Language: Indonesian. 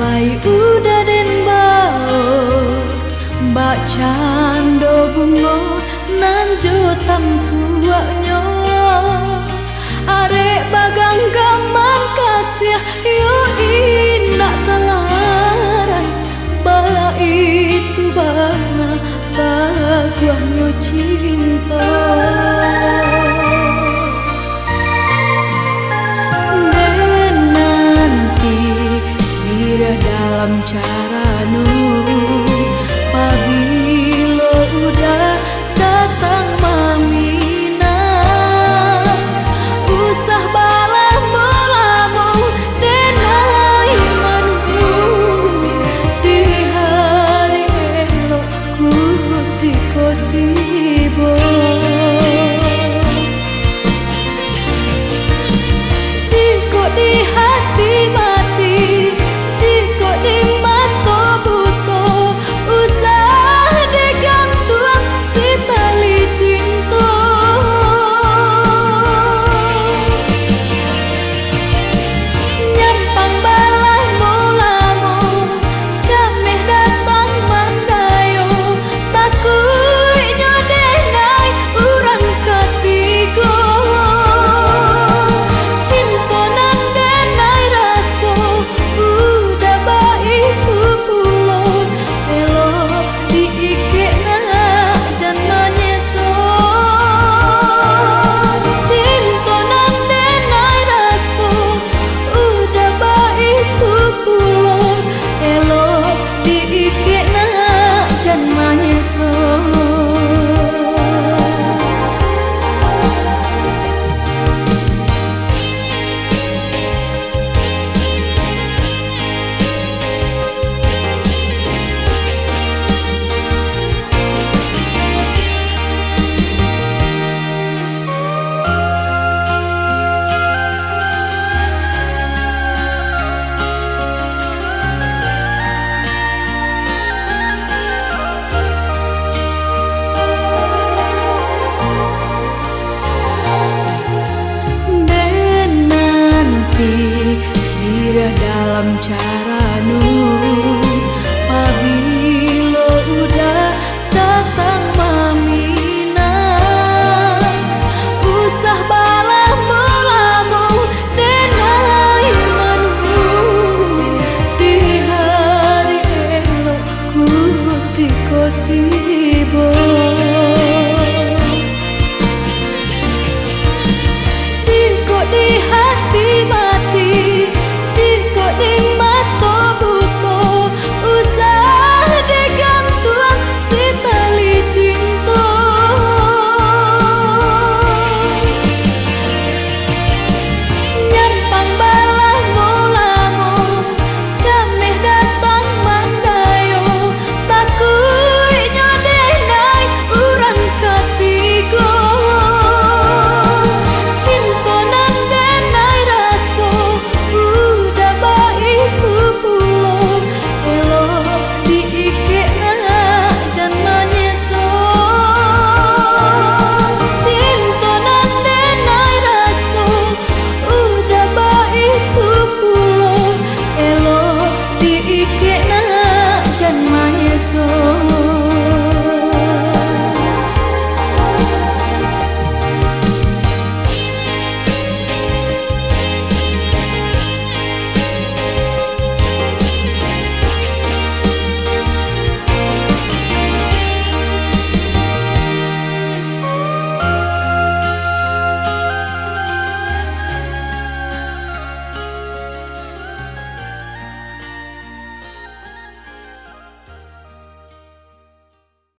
lai udah den bao mbak cando bungo nan jotam kuaknya arek bagang gaman kasih yo indak telarai ba itu bana baguanyo cinta dan nanti sirah dalam caranu pabilo udah datang mamina usah balah molamu denai manu di hari elok ku tiba jika di hati mati jika di mata buta usah digantung si tali cinta nyampang balah molamu cameh datang mandayo takutnya denai urang katigo cinta nan denai raso udah baik pulo elok diikena jangan nyeso cinta nan denai raso udah baik pulo elok diikena jangan nyeso dan nanti sirah dalam caranu